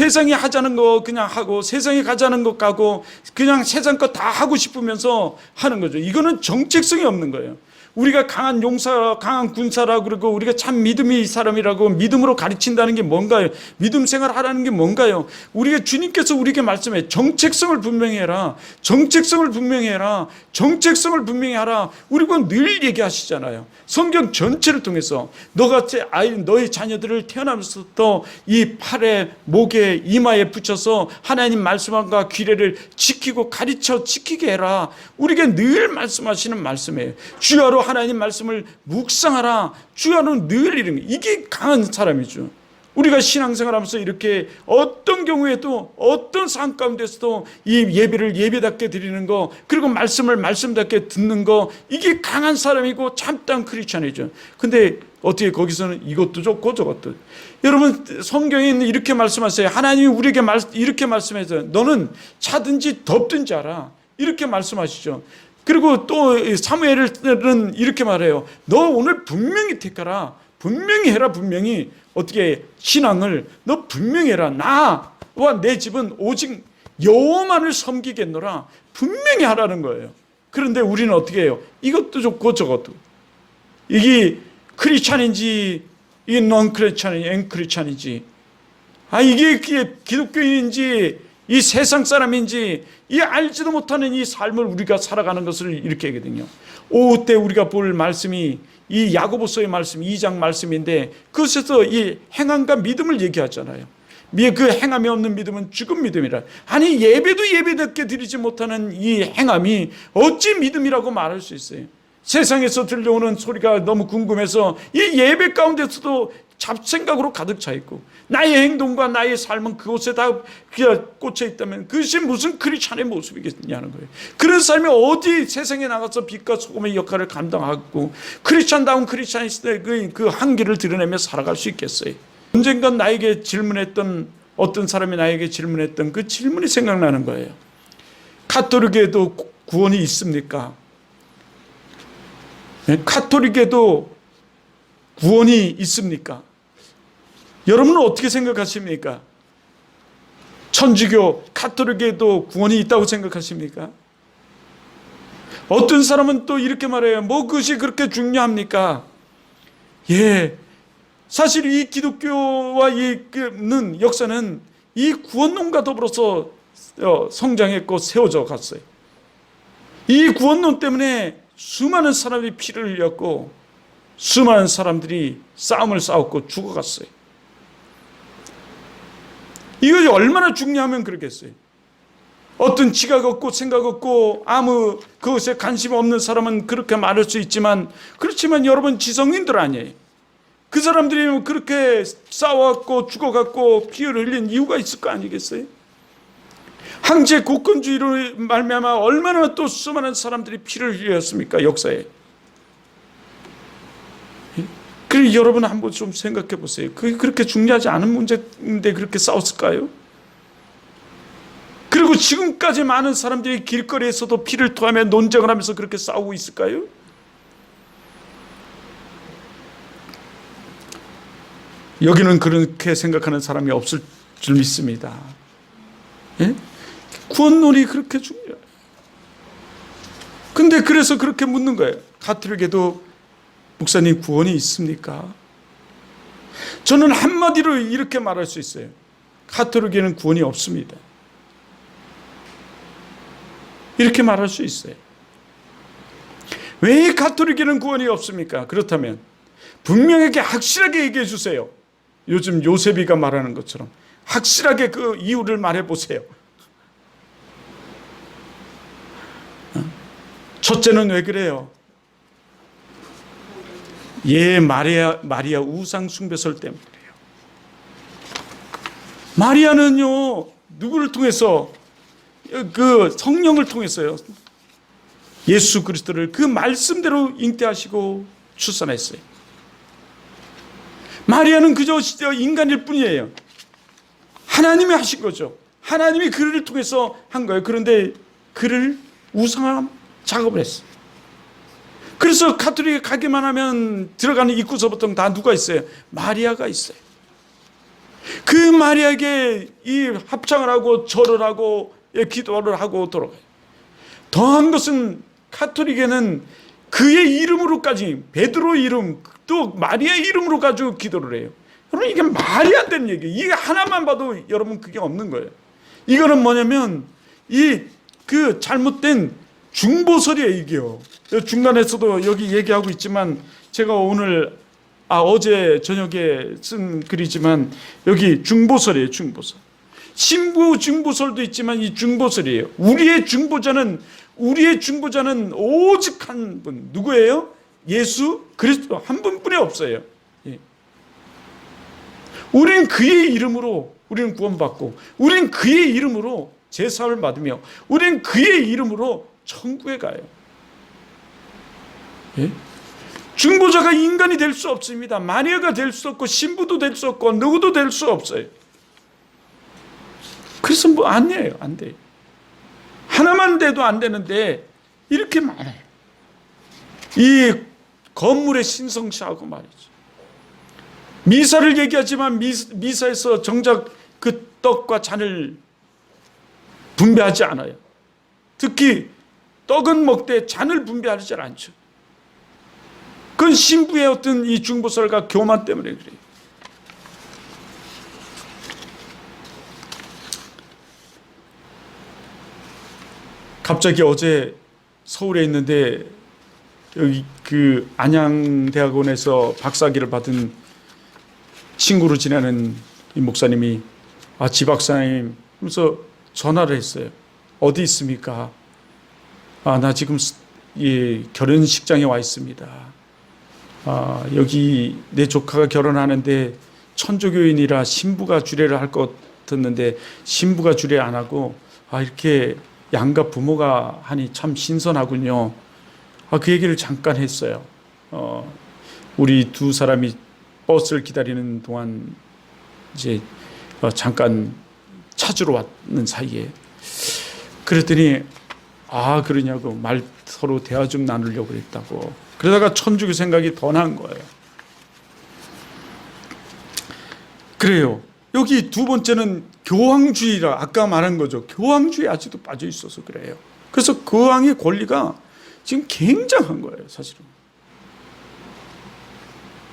세상이 하자는 거 그냥 하고 세상이 가자는 것 가고 그냥 세상 거 다 하고 싶으면서 하는 거죠. 이거는 정체성이 없는 거예요. 우리가 강한 용사, 강한 군사라고 그러고 우리가 참 믿음이 사람이라고 믿음으로 가르친다는 게 뭔가요? 믿음 생활 하라는 게 뭔가요? 우리가 주님께서 우리에게 말씀해 정체성을 분명히 해라. 정체성을 분명히 해라. 정체성을 분명히 하라. 우리가 늘 얘기하시잖아요. 성경 전체를 통해서 너같이 너의 자녀들을 태어나면서부터 이 팔에 목에 이마에 붙여서 하나님 말씀과 규례를 지키고 가르쳐 지키게 해라. 우리에게 늘 말씀하시는 말씀이에요. 주야로 하나님 말씀을 묵상하라. 주야로 늘 이런 게 이게 강한 사람이죠. 우리가 신앙생활하면서 이렇게 어떤 경우에도 어떤 상황 가운데서도 이 예배를 예배답게 드리는 거 그리고 말씀을 말씀답게 듣는 거 이게 강한 사람이고 참다운 크리스찬이죠. 근데 어떻게 거기서는 이것도 좋고 저것도. 여러분 성경에 이렇게 말씀하세요. 하나님이 우리에게 이렇게 말씀해서 너는 차든지 덥든지 알아. 이렇게 말씀하시죠. 그리고 또 사무엘은 이렇게 말해요. 너 오늘 분명히 택하라. 분명히 해라. 분명히 어떻게 신앙을 너 분명히 해라. 나와 내 집은 오직 여호와만을 섬기겠노라. 분명히 하라는 거예요. 그런데 우리는 어떻게 해요? 이것도 좋고 저것도. 이게 크리스찬인지 이게 넌 크리스찬인지 엔 크리스찬인지 이게 기독교인인지 이 세상 사람인지 이 알지도 못하는 이 삶을 우리가 살아가는 것을 이렇게 하거든요. 오후 때 우리가 볼 말씀이 이 야고보서의 말씀 2장 말씀인데 그것에서 이 행함과 믿음을 얘기하잖아요. 그 행함이 없는 믿음은 죽은 믿음이라. 아니 예배도 예배답게 드리지 못하는 이 행함이 어찌 믿음이라고 말할 수 있어요. 세상에서 들려오는 소리가 너무 궁금해서 이 예배 가운데서도 잡생각으로 가득 차 있고 나의 행동과 나의 삶은 그곳에 다 꽂혀 있다면 그것이 무슨 크리스찬의 모습이겠냐는 거예요. 그런 삶이 어디 세상에 나가서 빛과 소금의 역할을 감당하고 크리스찬다운 크리스찬의 그 한계를 드러내며 살아갈 수 있겠어요. 언젠가 나에게 질문했던 어떤 사람이 나에게 질문했던 그 질문이 생각나는 거예요. 가톨릭에도 구원이 있습니까? 가톨릭에도 구원이 있습니까? 여러분은 어떻게 생각하십니까? 천주교, 가톨릭에도 구원이 있다고 생각하십니까? 어떤 사람은 또 이렇게 말해요. 뭐 그것이 그렇게 중요합니까? 예, 사실 이 기독교와 이는 역사는 이 구원론과 더불어서 성장했고 세워져 갔어요. 이 구원론 때문에 수많은 사람이 피를 흘렸고 수많은 사람들이 싸움을 싸웠고 죽어갔어요. 이것이 얼마나 중요하면 그러겠어요. 어떤 지각 없고 생각 없고 아무 그것에 관심 없는 사람은 그렇게 말할 수 있지만 그렇지만 여러분 지성인들 아니에요. 그 사람들이 그렇게 싸웠고 죽어갔고 피를 흘린 이유가 있을 거 아니겠어요? 황제 국권주의로 말미암아 얼마나 또 수많은 사람들이 피를 흘렸습니까? 역사에. 그리고 여러분 한번 좀 생각해 보세요. 그게 그렇게 중요하지 않은 문제인데 그렇게 싸웠을까요? 그리고 지금까지 많은 사람들이 길거리에서도 피를 토하며 논쟁을 하면서 그렇게 싸우고 있을까요? 여기는 그렇게 생각하는 사람이 없을 줄 믿습니다. 예? 구원론이 그렇게 중요해요. 근데 그래서 그렇게 묻는 거예요. 가톨릭에도 목사님 구원이 있습니까? 저는 한마디로 이렇게 말할 수 있어요. 가톨릭에는 구원이 없습니다. 이렇게 말할 수 있어요. 왜 가톨릭에는 구원이 없습니까? 그렇다면 분명하게 확실하게 얘기해 주세요. 요즘 요셉이가 말하는 것처럼 확실하게 그 이유를 말해 보세요. 첫째는 왜 그래요? 마리아 우상 숭배설 때문에 그래요. 마리아는요 누구를 통해서 그 성령을 통해서요 예수 그리스도를 그 말씀대로 잉태하시고 출산했어요. 마리아는 그저 인간일 뿐이에요. 하나님이 하신 거죠. 하나님이 그를 통해서 한 거예요. 그런데 그를 우상화 작업을 했어요. 그래서 가톨릭에 가기만 하면 들어가는 입구서부터 다 누가 있어요? 마리아가 있어요. 그 마리아에게 이 합창을 하고 절을 하고 기도를 하고 돌아가요. 더한 것은 가톨릭에는 그의 이름으로까지, 베드로 이름 또 마리아의 이름으로 가지고 기도를 해요. 여러분, 이게 말이 안 되는 얘기예요. 이게 하나만 봐도 여러분 그게 없는 거예요. 이거는 뭐냐면 그 잘못된 중보설이에요. 이게요. 중간에서도 여기 얘기하고 있지만 제가 어제 저녁에 쓴 글이지만 여기 중보설이에요. 중보설. 신부 중보설도 있지만 이 중보설이에요. 우리의 중보자는 오직 한 분. 누구예요? 예수 그리스도 한 분뿐이 없어요. 예. 우린 그의 이름으로 우리는 구원받고, 우린 그의 이름으로 제사를 받으며, 우린 그의 이름으로 천국에 가요. 예? 중보자가 인간이 될 수 없습니다. 마리아가 될 수 없고, 신부도 될 수 없고, 누구도 될 수 없어요. 그래서 뭐 안 돼요. 안 돼요. 하나만 돼도 안 되는데 이렇게 많아요. 이 건물의 신성시하고 말이죠. 미사를 얘기하지만 미사에서 정작 그 떡과 잔을 분배하지 않아요. 특히 떡은 먹되 잔을 분배하지 않죠. 그건 신부의 어떤 이 중보설과 교만 때문에 그래요. 갑자기 어제 서울에 있는데 여기 그 안양대학원에서 박사학위를 받은 친구로 지내는 이 목사님이 지박사님 하면서 전화를 했어요. 어디 있습니까? 나 지금 이 결혼식장에 와 있습니다. 여기 내 조카가 결혼하는데 천주교인이라 신부가 주례를 할 것 같았는데 신부가 주례 안 하고 이렇게 양가 부모가 하니 참 신선하군요. 그 얘기를 잠깐 했어요. 우리 두 사람이 버스를 기다리는 동안 이제 잠깐 찾으러 왔는 사이에 그랬더니 그러냐고 서로 대화 좀 나누려고 그랬다고. 그러다가 천주교 생각이 더 난 거예요. 그래요. 여기 두 번째는 교황주의라 아까 말한 거죠. 교황주의 아직도 빠져 있어서 그래요. 그래서 교황의 권리가 지금 굉장한 거예요, 사실은.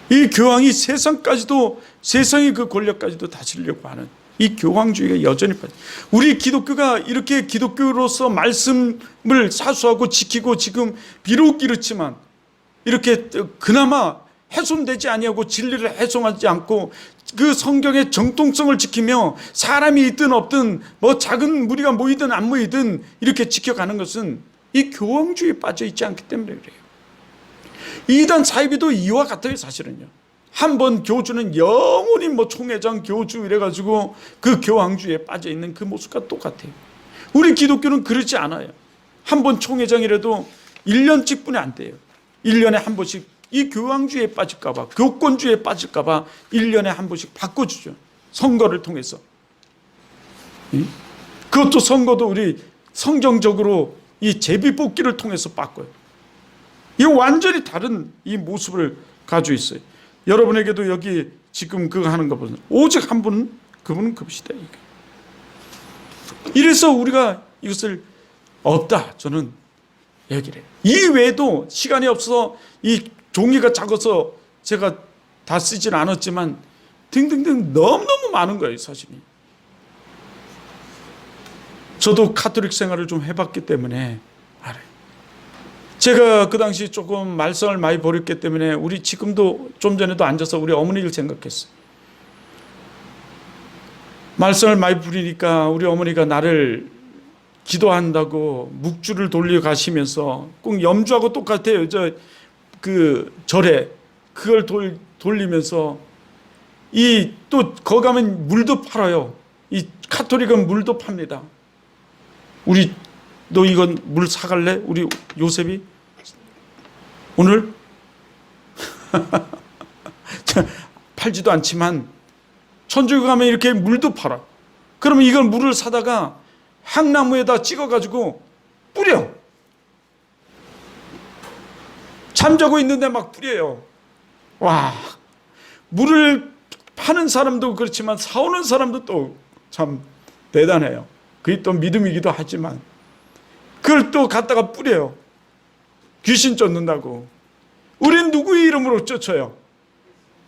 이 교황이 세상의 그 권력까지도 다스리려고 하는 이 교황주의가 여전히 빠져. 우리 기독교가 이렇게 기독교로서 말씀을 사수하고 지키고 지금 비록 이렇지만 이렇게 그나마 훼손되지 아니하고 진리를 훼손하지 않고 그 성경의 정통성을 지키며 사람이 있든 없든 뭐 작은 무리가 모이든 안 모이든 이렇게 지켜가는 것은 이 교황주의에 빠져 있지 않기 때문에 그래요. 이단 사이비도 이와 같아요. 사실은요. 한번 교주는 영원히 총회장 교주 이래가지고 그 교황주의에 빠져 있는 그 모습과 똑같아요. 우리 기독교는 그렇지 않아요. 한번 총회장이라도 1년씩뿐이 안 돼요. 1년에 한 번씩 이 교황주의에 빠질까봐, 교권주의에 빠질까봐 1년에 한 번씩 바꿔주죠. 선거를 통해서. 그것도 선거도 우리 성경적으로 이 제비뽑기를 통해서 바꿔요. 이거 완전히 다른 이 모습을 가지고 있어요. 여러분에게도 여기 지금 그거 하는 거 보세요. 오직 한 분은 그분은 그분이다. 이래서 우리가 이것을 없다. 저는 얘기를 해요. 이 외에도 시간이 없어서 이 종이가 작아서 제가 다 쓰진 않았지만 등등등 너무너무 많은 거예요, 사실이. 저도 카톨릭 생활을 좀 해봤기 때문에 알아요. 제가 그 당시 조금 말썽을 많이 벌였기 때문에 우리 지금도 좀 전에도 앉아서 우리 어머니를 생각했어요. 말썽을 많이 부리니까 우리 어머니가 나를 기도한다고 묵주를 돌려 가시면서 꼭 염주하고 똑같아요. 그 절에 그걸 돌리면서 또 거기 가면 물도 팔아요. 이 카톨릭은 물도 팝니다. 너 이건 물 사갈래? 우리 요셉이 오늘 팔지도 않지만 천주교 가면 이렇게 물도 팔아. 그러면 이걸 물을 사다가 향나무에다 찍어가지고 뿌려. 잠자고 있는데 막 뿌려요. 와, 물을 파는 사람도 그렇지만 사오는 사람도 또 참 대단해요. 그게 또 믿음이기도 하지만 그걸 또 갖다가 뿌려요. 귀신 쫓는다고. 우린 누구의 이름으로 쫓아요?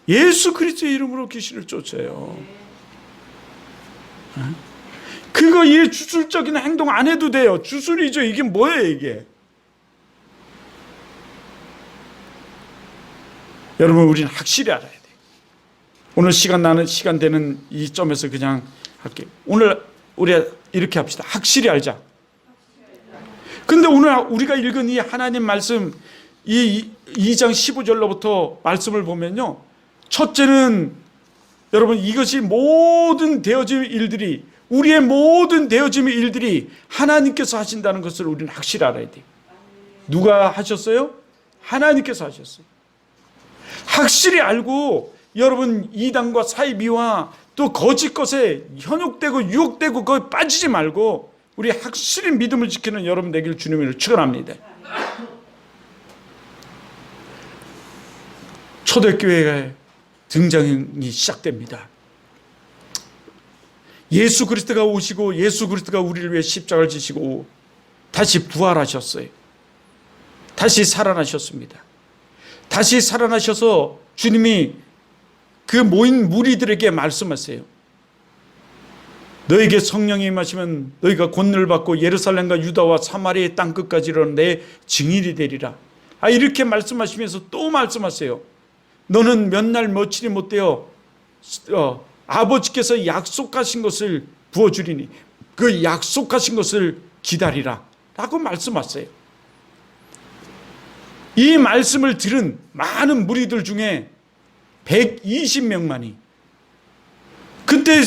예수 그리스도의 이름으로 귀신을 쫓아요. 그거 이 주술적인 행동 안 해도 돼요. 주술이죠. 이게 뭐예요 이게? 여러분 우리는 확실히 알아야 돼요. 오늘 시간 되는 이 점에서 그냥 할게요. 오늘 우리 이렇게 합시다. 확실히 알자. 근데 오늘 우리가 읽은 이 하나님 말씀 이 2장 15절로부터 말씀을 보면요. 첫째는 여러분 이것이 모든 되어질 일들이 우리의 모든 되어짐의 일들이 하나님께서 하신다는 것을 우리는 확실히 알아야 돼요. 누가 하셨어요? 하나님께서 하셨어요. 확실히 알고 여러분 이단과 사이비와 또 거짓 것에 현혹되고 유혹되고 거기 빠지지 말고 우리 확실히 믿음을 지키는 여러분 되길 주님으로 축원합니다. 초대교회의 등장이 시작됩니다. 예수 그리스도가 오시고 예수 그리스도가 우리를 위해 십자가를 지시고 다시 부활하셨어요. 다시 살아나셨습니다. 다시 살아나셔서 주님이 그 모인 무리들에게 말씀하세요. 너에게 성령이 임하시면 너희가 권능을 받고 예루살렘과 유다와 사마리아의 땅끝까지 이르러 내 증인이 되리라. 이렇게 말씀하시면서 또 말씀하세요. 너는 몇 날 며칠이 못되어 아버지께서 약속하신 것을 부어주리니 그 약속하신 것을 기다리라 라고 말씀하세요. 이 말씀을 들은 많은 무리들 중에 120명만이 그때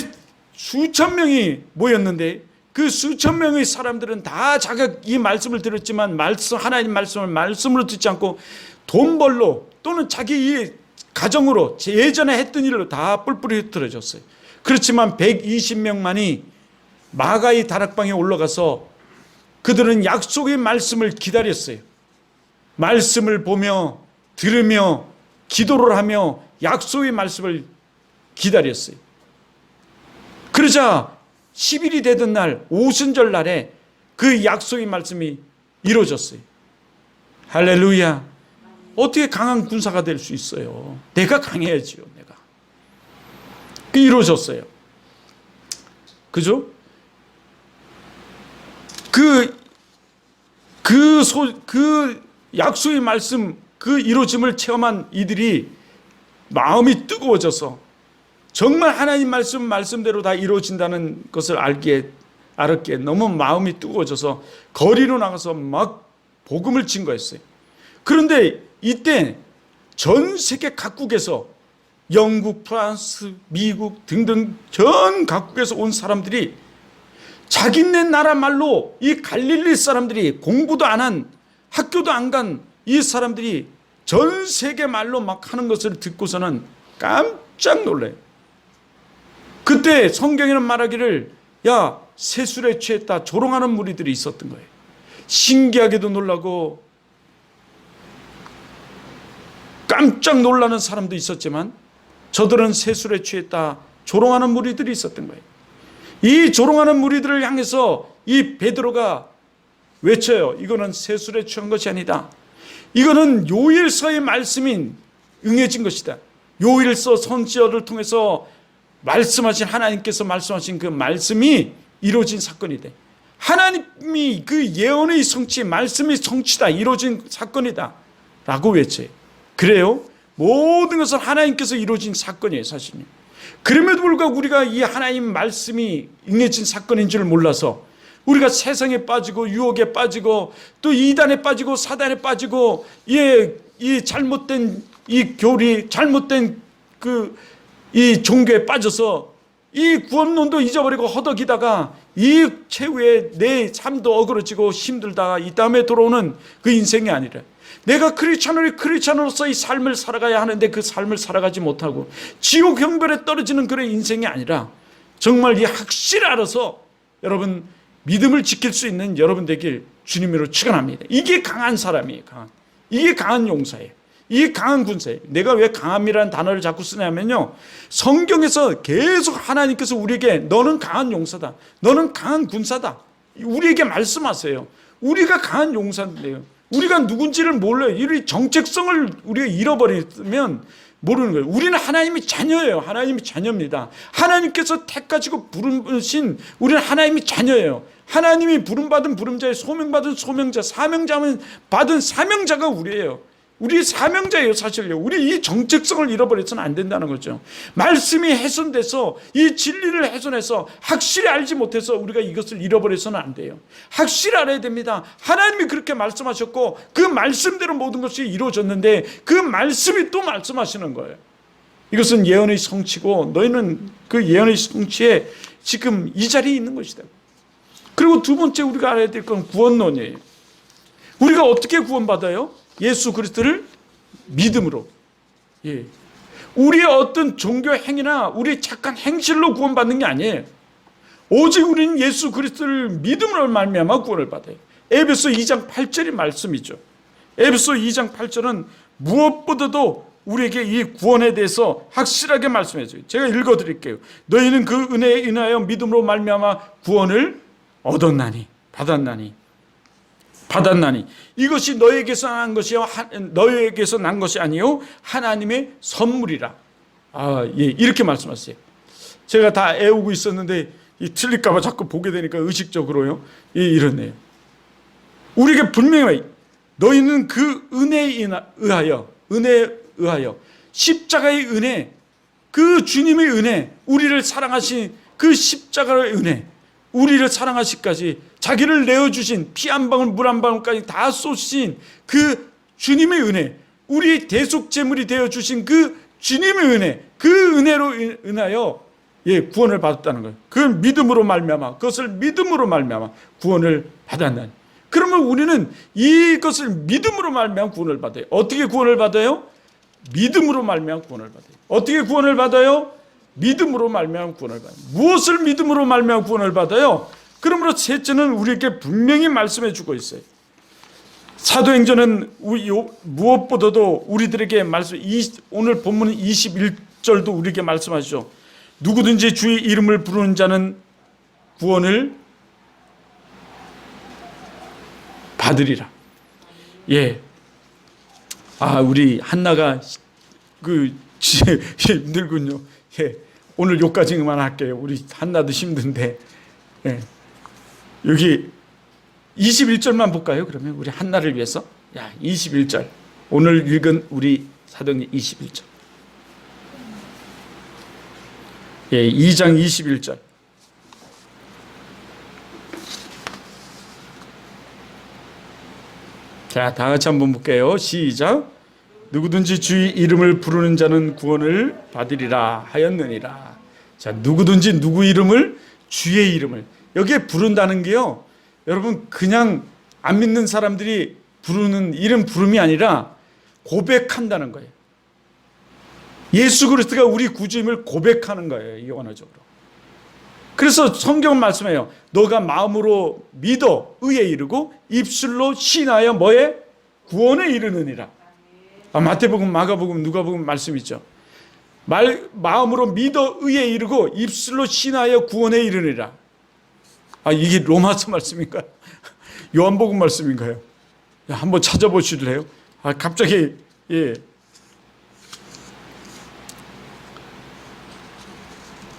수천 명이 모였는데 그 수천 명의 사람들은 다 자기가 이 말씀을 들었지만 하나님 말씀으로 듣지 않고 돈 벌러 또는 자기 이 가정으로 예전에 했던 일로 다 뿔뿔이 흩어졌어요. 그렇지만 120명만이 마가의 다락방에 올라가서 그들은 약속의 말씀을 기다렸어요. 말씀을 보며 들으며 기도를 하며 약속의 말씀을 기다렸어요. 그러자 10일이 되던 날 오순절 날에 그 약속의 말씀이 이루어졌어요. 할렐루야. 어떻게 강한 군사가 될 수 있어요? 내가 강해야지요. 내가. 그 이루어졌어요. 그죠? 그 약속의 말씀 그 이루어짐을 체험한 이들이 마음이 뜨거워져서 정말 하나님 말씀대로 다 이루어진다는 것을 알았기에 너무 마음이 뜨거워져서 거리로 나가서 막 복음을 증거했어요. 그런데 이때 전 세계 각국에서 영국, 프랑스, 미국 등등 전 각국에서 온 사람들이 자기네 나라 말로 이 갈릴리 사람들이 공부도 안 한 학교도 안 간 이 사람들이 전 세계 말로 막 하는 것을 듣고서는 깜짝 놀라요. 그때 성경에는 말하기를 야 세술에 취했다 조롱하는 무리들이 있었던 거예요. 신기하게도 놀라고 깜짝 놀라는 사람도 있었지만 저들은 세술에 취했다 조롱하는 무리들이 있었던 거예요. 이 조롱하는 무리들을 향해서 이 베드로가 외쳐요. 이거는 세술에 취한 것이 아니다. 이거는 요일서의 말씀인 응해진 것이다. 요일서 선지자를 통해서 말씀하신 하나님께서 말씀하신 그 말씀이 이루어진 사건이다. 하나님이 그 예언의 성취, 말씀의 성취다. 이루어진 사건이다. 라고 외쳐요. 그래요? 모든 것은 하나님께서 이루어진 사건이에요. 사실은. 그럼에도 불구하고 우리가 이 하나님 말씀이 응해진 사건인 줄 몰라서 우리가 세상에 빠지고 유혹에 빠지고 또 이단에 빠지고 사단에 빠지고 이 잘못된 이 교리 잘못된 이 종교에 빠져서 이 구원론도 잊어버리고 허덕이다가 이 최후에 내 삶도 어그러지고 힘들다가 이 다음에 돌아오는 그 인생이 아니라 내가 크리스찬으로서의 삶을 살아가야 하는데 그 삶을 살아가지 못하고 지옥 형벌에 떨어지는 그런 인생이 아니라 정말 이 확실히 알아서 여러분 믿음을 지킬 수 있는 여러분 되길 주님으로 축원합니다. 이게 강한 사람이에요. 이게 강한 용사예요. 이 강한 군사예요. 내가 왜 강함이라는 단어를 자꾸 쓰냐면요, 성경에서 계속 하나님께서 우리에게 너는 강한 용사다, 너는 강한 군사다, 우리에게 말씀하세요. 우리가 강한 용사인데요, 우리가 누군지를 몰라요. 이 정체성을 우리가 잃어버리면 모르는 거예요. 우리는 하나님의 자녀예요. 하나님의 자녀입니다. 하나님께서 택하시고 부르신 우리는 하나님의 자녀예요. 하나님이 부름받은 부름자에 소명받은 소명자, 사명자면 받은 사명자가 우리예요. 우리 사명자예요, 사실요. 우리 이 정체성을 잃어버려서는 안 된다는 거죠. 말씀이 훼손돼서 이 진리를 훼손해서 확실히 알지 못해서 우리가 이것을 잃어버려서는 안 돼요. 확실히 알아야 됩니다. 하나님이 그렇게 말씀하셨고 그 말씀대로 모든 것이 이루어졌는데 그 말씀이 또 말씀하시는 거예요. 이것은 예언의 성취고 너희는 그 예언의 성취에 지금 이 자리에 있는 것이다. 그리고 두 번째 우리가 알아야 될 건 구원론이에요. 우리가 어떻게 구원받아요? 예수 그리스도를 믿음으로. 예. 우리의 어떤 종교 행위나 우리의 착한 행실로 구원받는 게 아니에요. 오직 우리는 예수 그리스도를 믿음으로 말미암아 구원을 받아요. 에베소 2장 8절이 말씀이죠. 에베소 2장 8절은 무엇보다도 우리에게 이 구원에 대해서 확실하게 말씀해줘요. 제가 읽어드릴게요. 너희는 그 은혜에 인하여 믿음으로 말미암아 구원을 얻었나니, 받았나니 이것이 너에게서 난 것이요 너에게서 난 것이 아니요 하나님의 선물이라. 예, 이렇게 말씀하세요. 제가 다 애우고 있었는데 틀릴까 봐 자꾸 보게 되니까 의식적으로요. 예, 이러네요. 우리에게 분명히 너희는 그 은혜에 의하여 십자가의 은혜, 그 주님의 은혜, 우리를 사랑하신 그 십자가의 은혜, 우리를 사랑하시기까지 자기를 내어주신 피 한 방울 물 한 방울까지 다 쏟으신 그 주님의 은혜, 우리 대속제물이 되어주신 그 주님의 은혜, 그 은혜로 인하여 구원을 받았다는 거예요. 그 믿음으로 말미암아, 그것을 믿음으로 말미암아 구원을 받았나니. 그러면 우리는 이것을 믿음으로 말미암아 구원을 받아요. 어떻게 구원을 받아요? 믿음으로 말미암아 구원을 받아요. 어떻게 구원을 받아요? 믿음으로 말미암아 구원을 받아요. 무엇을 믿음으로 말미암아 구원을 받아요? 그러므로 셋째는 우리에게 분명히 말씀해 주고 있어요. 사도행전은 무엇보다도 우리들에게 오늘 본문 21절도 우리에게 말씀하시죠. 누구든지 주의 이름을 부르는 자는 구원을 받으리라. 예. 우리 한나가 힘들군요. 예. 오늘 여기까지만 할게요. 우리 한나도 힘든데. 예. 여기 21절만 볼까요? 그러면 우리 한나를 위해서. 21절. 오늘 읽은 우리 사도행전 21절. 예, 2장 21절. 자, 다 같이 한번 볼게요. 시작. 누구든지 주의 이름을 부르는 자는 구원을 받으리라 하였느니라. 자, 누구든지 누구 이름을, 주의 이름을. 여기에 부른다는 게요, 여러분 그냥 안 믿는 사람들이 부르는 이름 부름이 아니라 고백한다는 거예요. 예수 그리스도가 우리 구주임을 고백하는 거예요, 이 언어적으로. 그래서 성경은 말씀해요. 너가 마음으로 믿어 의에 이르고 입술로 신하여 뭐에? 구원에 이르느니라. 마태복음, 마가복음, 누가복음 말씀 있죠. 마음으로 믿어 의에 이르고 입술로 신하여 구원에 이르느니라. 이게 로마서 말씀인가요? 요한복음 말씀인가요? 한번 찾아보실래요? 갑자기. 예.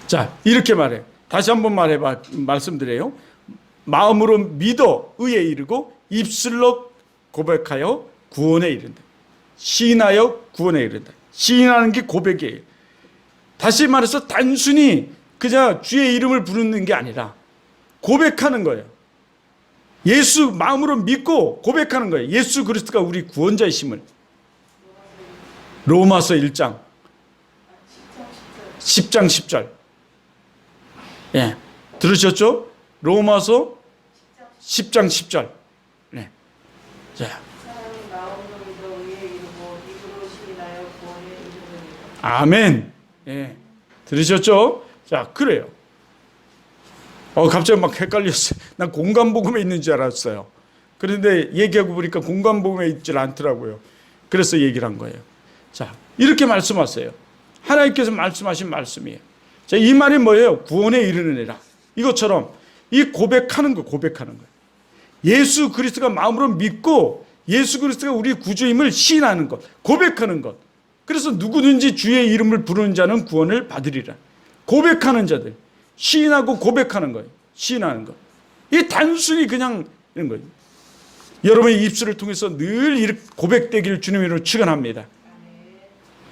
자, 이렇게 말해요. 다시 한번 말씀드려요. 마음으로 믿어 의에 이르고 입술로 고백하여 구원에 이른다. 시인하여 구원에 이른다. 시인하는 게 고백이에요. 다시 말해서 단순히 그냥 주의 이름을 부르는 게 아니라 고백하는 거예요. 예수 마음으로 믿고 고백하는 거예요. 예수 그리스도가 우리 구원자이심을. 로마서 1장 10장 10절. 예, 들으셨죠? 로마서 10장 10절. 네. 자. 아멘. 예. 들으셨죠? 자, 그래요. 갑자기 막 헷갈렸어요. 난 공간복음에 있는 줄 알았어요. 그런데 얘기하고 보니까 공간복음에 있질 않더라고요. 그래서 얘기를 한 거예요. 자, 이렇게 말씀하세요. 하나님께서 말씀하신 말씀이에요. 자, 이 말이 뭐예요? 구원에 이르느니라. 이것처럼 이 고백하는 거, 고백하는 거예요. 예수 그리스도가 마음으로 믿고 예수 그리스도가 우리 구주임을 시인하는 것, 고백하는 것. 그래서 누구든지 주의 이름을 부르는 자는 구원을 받으리라. 고백하는 자들, 시인하고 고백하는 거예요. 시인하는 것. 이게 단순히 그냥 이런 거예요. 여러분의 입술을 통해서 늘 이렇게 고백되기를 주님으로 축원합니다.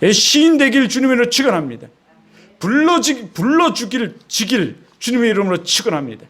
시인되기를 주님으로 축원합니다. 불러주길 주님의 이름으로 축원합니다.